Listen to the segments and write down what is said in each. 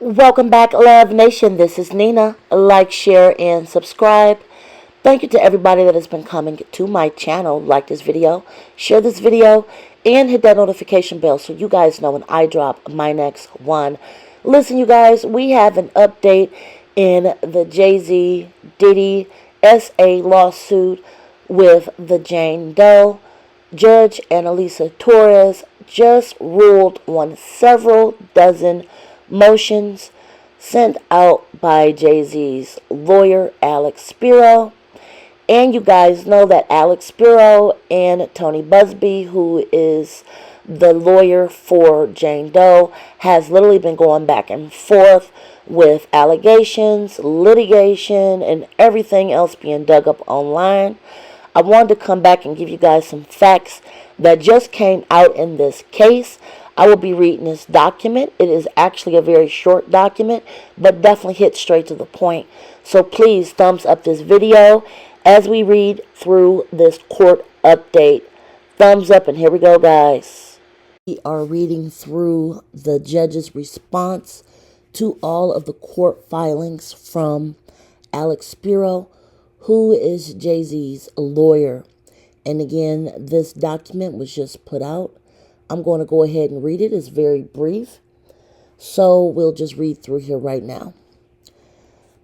Welcome back, Love Nation. This is Nina. Like, share, and subscribe. Thank you to everybody that has been coming to my channel. Like this video, share this video, and hit that notification bell so you guys know when I drop my next one. Listen, you guys, we have an update in the Jay Z Diddy SA lawsuit with the Jane Doe. Judge Annalisa Torres just ruled on several dozen motions sent out by Jay Z's lawyer, Alex Spiro. And you guys know that Alex Spiro and Tony Busby, who is the lawyer for Jane Doe, has literally been going back and forth with allegations, litigation, and everything else being dug up online. I wanted to come back and give you guys some facts that just came out in this case. I will be reading this document. It is actually a very short document, but definitely hit straight to the point. So please thumbs up this video as we read through this court update. Thumbs up, and here we go, guys. We are reading through the judge's response to all of the court filings from Alex Spiro, who is Jay Z's lawyer. And again, this document was just put out. I'm going to go ahead and read it. It's very brief. So we'll just read through here right now.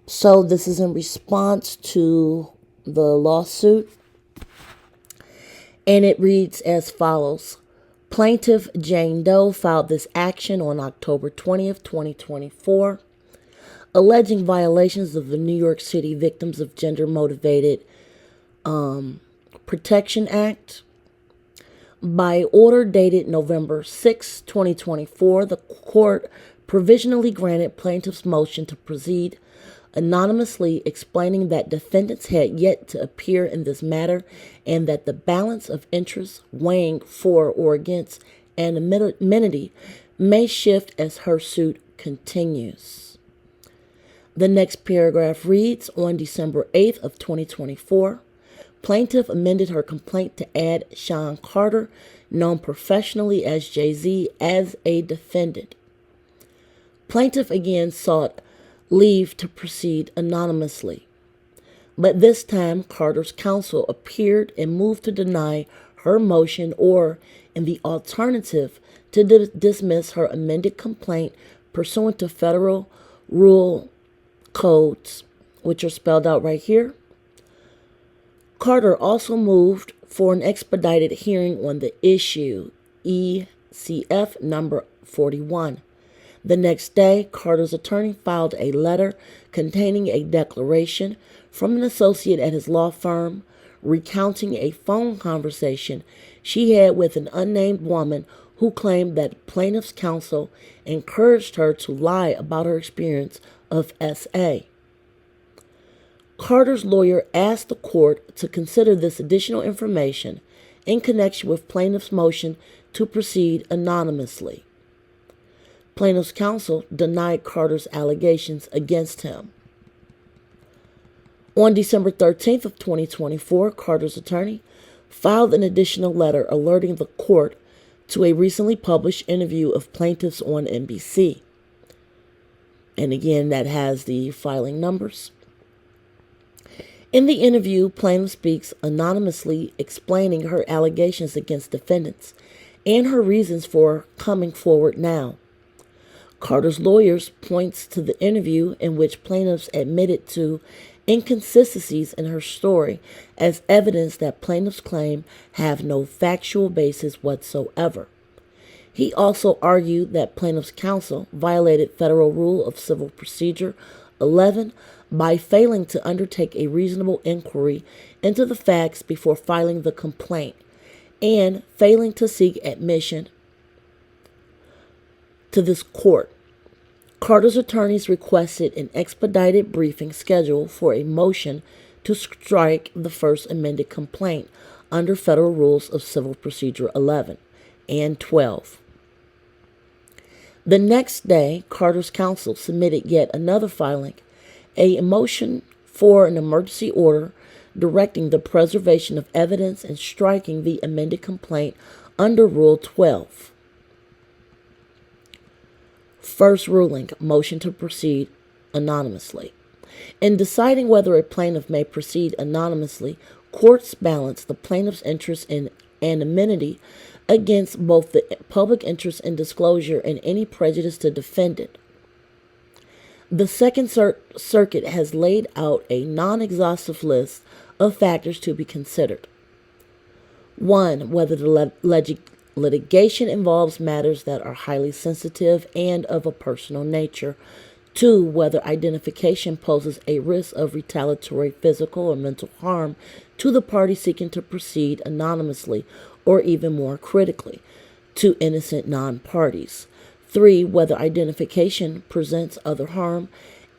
So this is in response to the lawsuit. And it reads as follows. Plaintiff Jane Doe filed this action on October 20th, 2024, alleging violations of the New York City Victims of Gender-Motivated Protection Act. By order dated November 6, 2024, the court provisionally granted plaintiff's motion to proceed anonymously, explaining that defendants had yet to appear in this matter and that the balance of interests weighing for or against anonymity may shift as her suit continues. The next paragraph reads, on December 8th of 2024, plaintiff amended her complaint to add Sean Carter, known professionally as Jay Z, as a defendant. Plaintiff again sought leave to proceed anonymously, but this time Carter's counsel appeared and moved to deny her motion or, in the alternative, to dismiss her amended complaint pursuant to federal rule codes, which are spelled out right here. Carter also moved for an expedited hearing on the issue, ECF number 41. The next day, Carter's attorney filed a letter containing a declaration from an associate at his law firm recounting a phone conversation she had with an unnamed woman who claimed that plaintiff's counsel encouraged her to lie about her experience of SA. Carter's lawyer asked the court to consider this additional information in connection with plaintiff's motion to proceed anonymously. Plaintiff's counsel denied Carter's allegations against him. On December 13th of 2024, Carter's attorney filed an additional letter alerting the court to a recently published interview of plaintiffs on NBC. And again, that has the filing numbers. In the interview, plaintiff speaks anonymously, explaining her allegations against defendants and her reasons for coming forward now. Carter's lawyers points to the interview in which plaintiffs admitted to inconsistencies in her story as evidence that plaintiffs' claim have no factual basis whatsoever. He also argued that plaintiff's counsel violated Federal Rule of Civil Procedure 11 by failing to undertake a reasonable inquiry into the facts before filing the complaint and failing to seek admission to this court. Carter's attorneys requested an expedited briefing schedule for a motion to strike the first amended complaint under Federal Rules of Civil Procedure 11 and 12. The next day, Carter's counsel submitted yet another filing, a motion for an emergency order directing the preservation of evidence and striking the amended complaint under Rule 12. First ruling, motion to proceed anonymously. In deciding whether a plaintiff may proceed anonymously, courts balance the plaintiff's interest in anonymity against both the public interest in disclosure and any prejudice to defendant. The Second Circuit has laid out a non-exhaustive list of factors to be considered. 1. Whether the litigation involves matters that are highly sensitive and of a personal nature. 2. Whether identification poses a risk of retaliatory physical or mental harm to the party seeking to proceed anonymously, or even more critically, to innocent non-parties. 3. Whether identification presents other harm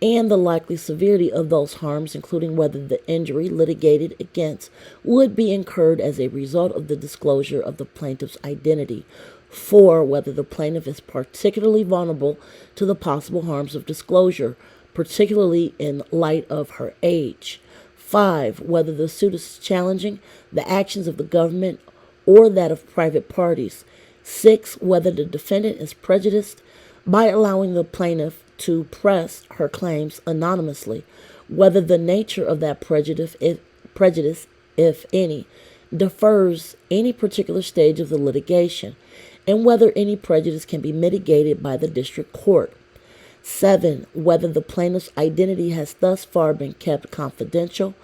and the likely severity of those harms, including whether the injury litigated against would be incurred as a result of the disclosure of the plaintiff's identity. 4. Whether the plaintiff is particularly vulnerable to the possible harms of disclosure, particularly in light of her age. 5. Whether the suit is challenging the actions of the government or that of private parties. 6. Whether the defendant is prejudiced by allowing the plaintiff to press her claims anonymously, whether the nature of that prejudice, if any, differs any particular stage of the litigation, and whether any prejudice can be mitigated by the district court. 7. Whether the plaintiff's identity has thus far been kept confidential.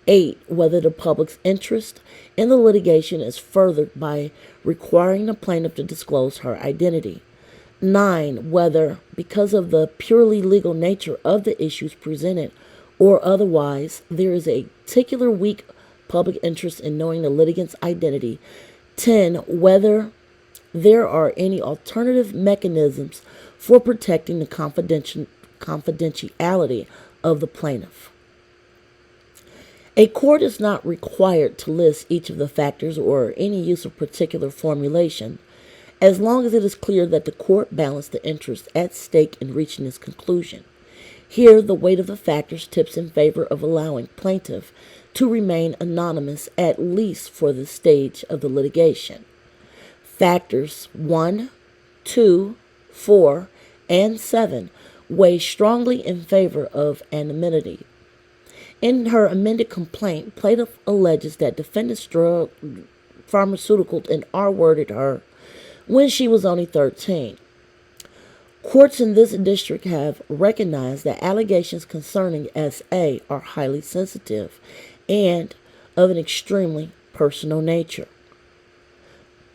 8. Whether the public's interest in the litigation is furthered by requiring the plaintiff to disclose her identity. 9. Whether, because of the purely legal nature of the issues presented or otherwise, there is a particular weak public interest in knowing the litigant's identity. 10. Whether there are any alternative mechanisms for protecting the confidentiality of the plaintiff. A court is not required to list each of the factors or any use of particular formulation, as long as it is clear that the court balanced the interests at stake in reaching its conclusion. Here, the weight of the factors tips in favor of allowing plaintiff to remain anonymous, at least for this stage of the litigation. Factors 1, 2, 4, and 7 weigh strongly in favor of anonymity. In her amended complaint, plaintiff alleges that defendant's drug, pharmaceuticals, and R-worded her when she was only 13. Courts in this district have recognized that allegations concerning SA are highly sensitive and of an extremely personal nature.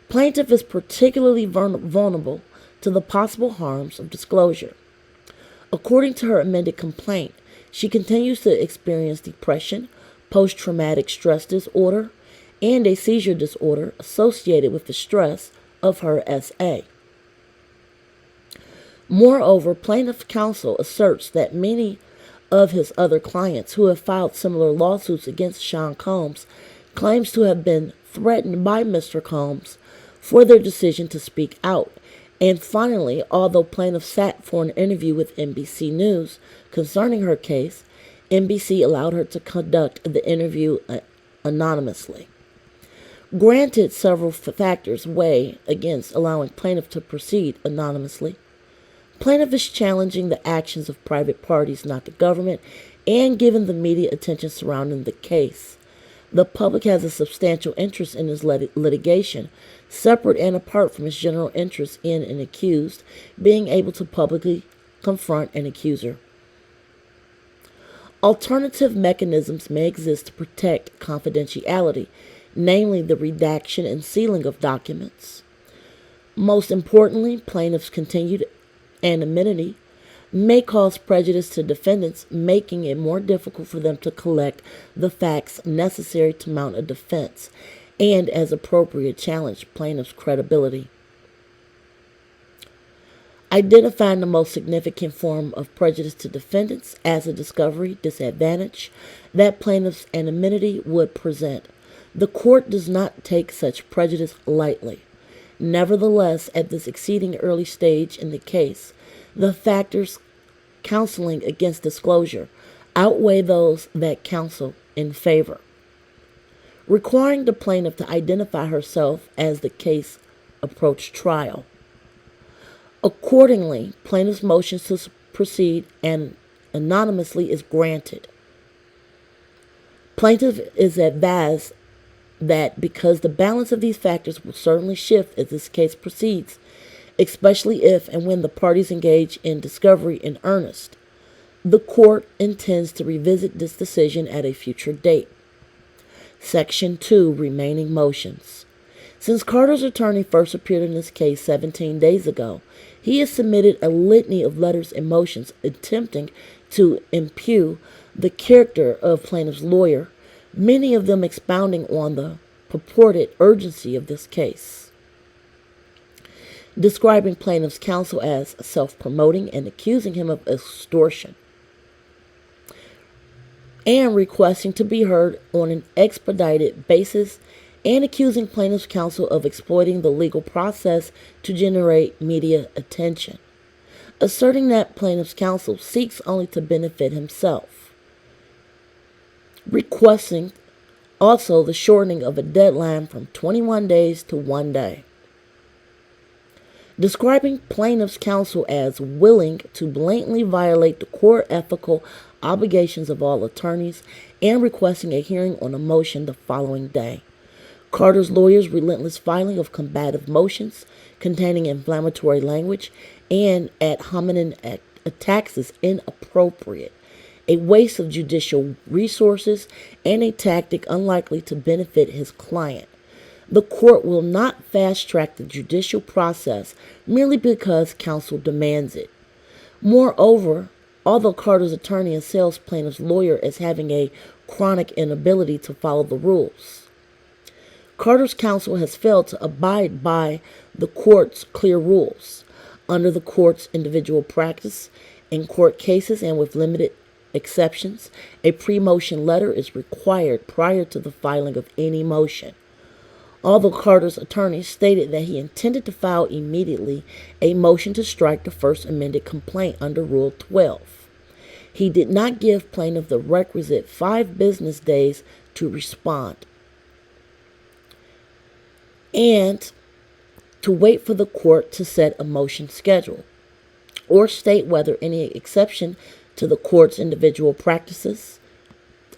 Plaintiff is particularly vulnerable to the possible harms of disclosure. According to her amended complaint, she continues to experience depression, post-traumatic stress disorder, and a seizure disorder associated with the stress of her SA. Moreover, plaintiff's counsel asserts that many of his other clients who have filed similar lawsuits against Sean Combs claims to have been threatened by Mr. Combs for their decision to speak out. And finally, although plaintiff sat for an interview with NBC News concerning her case, NBC allowed her to conduct the interview anonymously. Granted, several factors weigh against allowing plaintiff to proceed anonymously. Plaintiff is challenging the actions of private parties, not the government, and given the media attention surrounding the case. The public has a substantial interest in this litigation, separate and apart from its general interest in an accused being able to publicly confront an accuser. Alternative mechanisms may exist to protect confidentiality, namely the redaction and sealing of documents. Most importantly, plaintiff's continued anonymity may cause prejudice to defendants, making it more difficult for them to collect the facts necessary to mount a defense and, as appropriate, challenge plaintiff's credibility. Identifying the most significant form of prejudice to defendants as a discovery disadvantage that plaintiff's anonymity would present. The court does not take such prejudice lightly. Nevertheless, at this exceeding early stage in the case, the factors counseling against disclosure outweigh those that counsel in favor. Requiring the plaintiff to identify herself as the case approached trial. Accordingly, plaintiff's motion to proceed and anonymously is granted. Plaintiff is advised that because the balance of these factors will certainly shift as this case proceeds, especially if and when the parties engage in discovery in earnest, the court intends to revisit this decision at a future date. Section 2, Remaining Motions. Since Carter's attorney first appeared in this case 17 days ago, he has submitted a litany of letters and motions attempting to impugn the character of plaintiff's lawyer, many of them expounding on the purported urgency of this case, describing plaintiff's counsel as self-promoting and accusing him of extortion, and requesting to be heard on an expedited basis, and accusing plaintiff's counsel of exploiting the legal process to generate media attention, asserting that plaintiff's counsel seeks only to benefit himself, requesting also the shortening of a deadline from 21 days to 1 day, describing plaintiff's counsel as willing to blatantly violate the core ethical obligations of all attorneys, and requesting a hearing on a motion the following day. Carter's lawyer's relentless filing of combative motions containing inflammatory language and ad hominem attacks is inappropriate, a waste of judicial resources, and a tactic unlikely to benefit his client. The court will not fast-track the judicial process merely because counsel demands it. Moreover, although Carter's attorney assails plaintiff's lawyer as having a chronic inability to follow the rules, Carter's counsel has failed to abide by the court's clear rules. Under the court's individual practice, in court cases and with limited exceptions, a pre-motion letter is required prior to the filing of any motion. Although Carter's attorney stated that he intended to file immediately a motion to strike the first amended complaint under Rule 12, he did not give plaintiff the requisite 5 business days to respond, and to wait for the court to set a motion schedule, or state whether any exception to the court's individual practices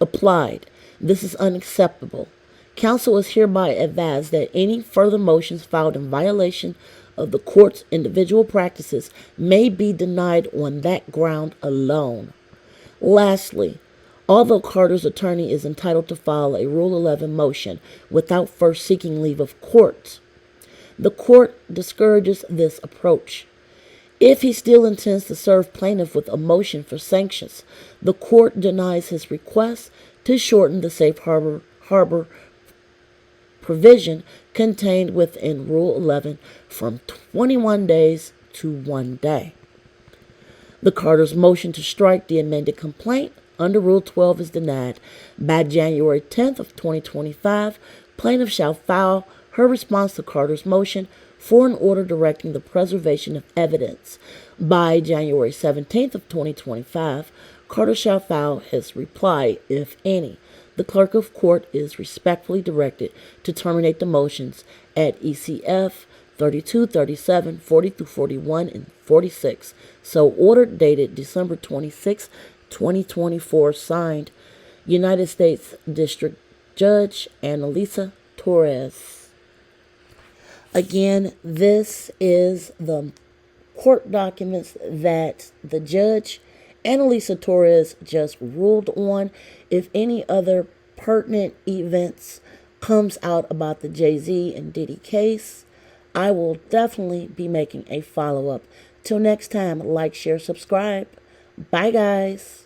applied. This is unacceptable. Counsel is hereby advised that any further motions filed in violation of the court's individual practices may be denied on that ground alone. Lastly, although Carter's attorney is entitled to file a Rule 11 motion without first seeking leave of court, the court discourages this approach. If he still intends to serve plaintiff with a motion for sanctions, the court denies his request to shorten the safe harbor provision contained within Rule 11 from 21 days to 1 day. The Carter's motion to strike the amended complaint under Rule 12 is denied. By January 10th of 2025, plaintiff shall file her response to Carter's motion for an order directing the preservation of evidence. By January 17th of 2025, Carter shall file his reply, if any. The clerk of court is respectfully directed to terminate the motions at ECF 32, 37, 40 through 41, and 46. So ordered, dated December 26, 2024, signed United States District Judge Annalisa Torres. Again, this is the court documents that the judge Annalisa Torres just ruled on. If any other pertinent events comes out about the Jay Z and Diddy case, I will definitely be making a follow-up. Till next time, like, share, subscribe. Bye, guys.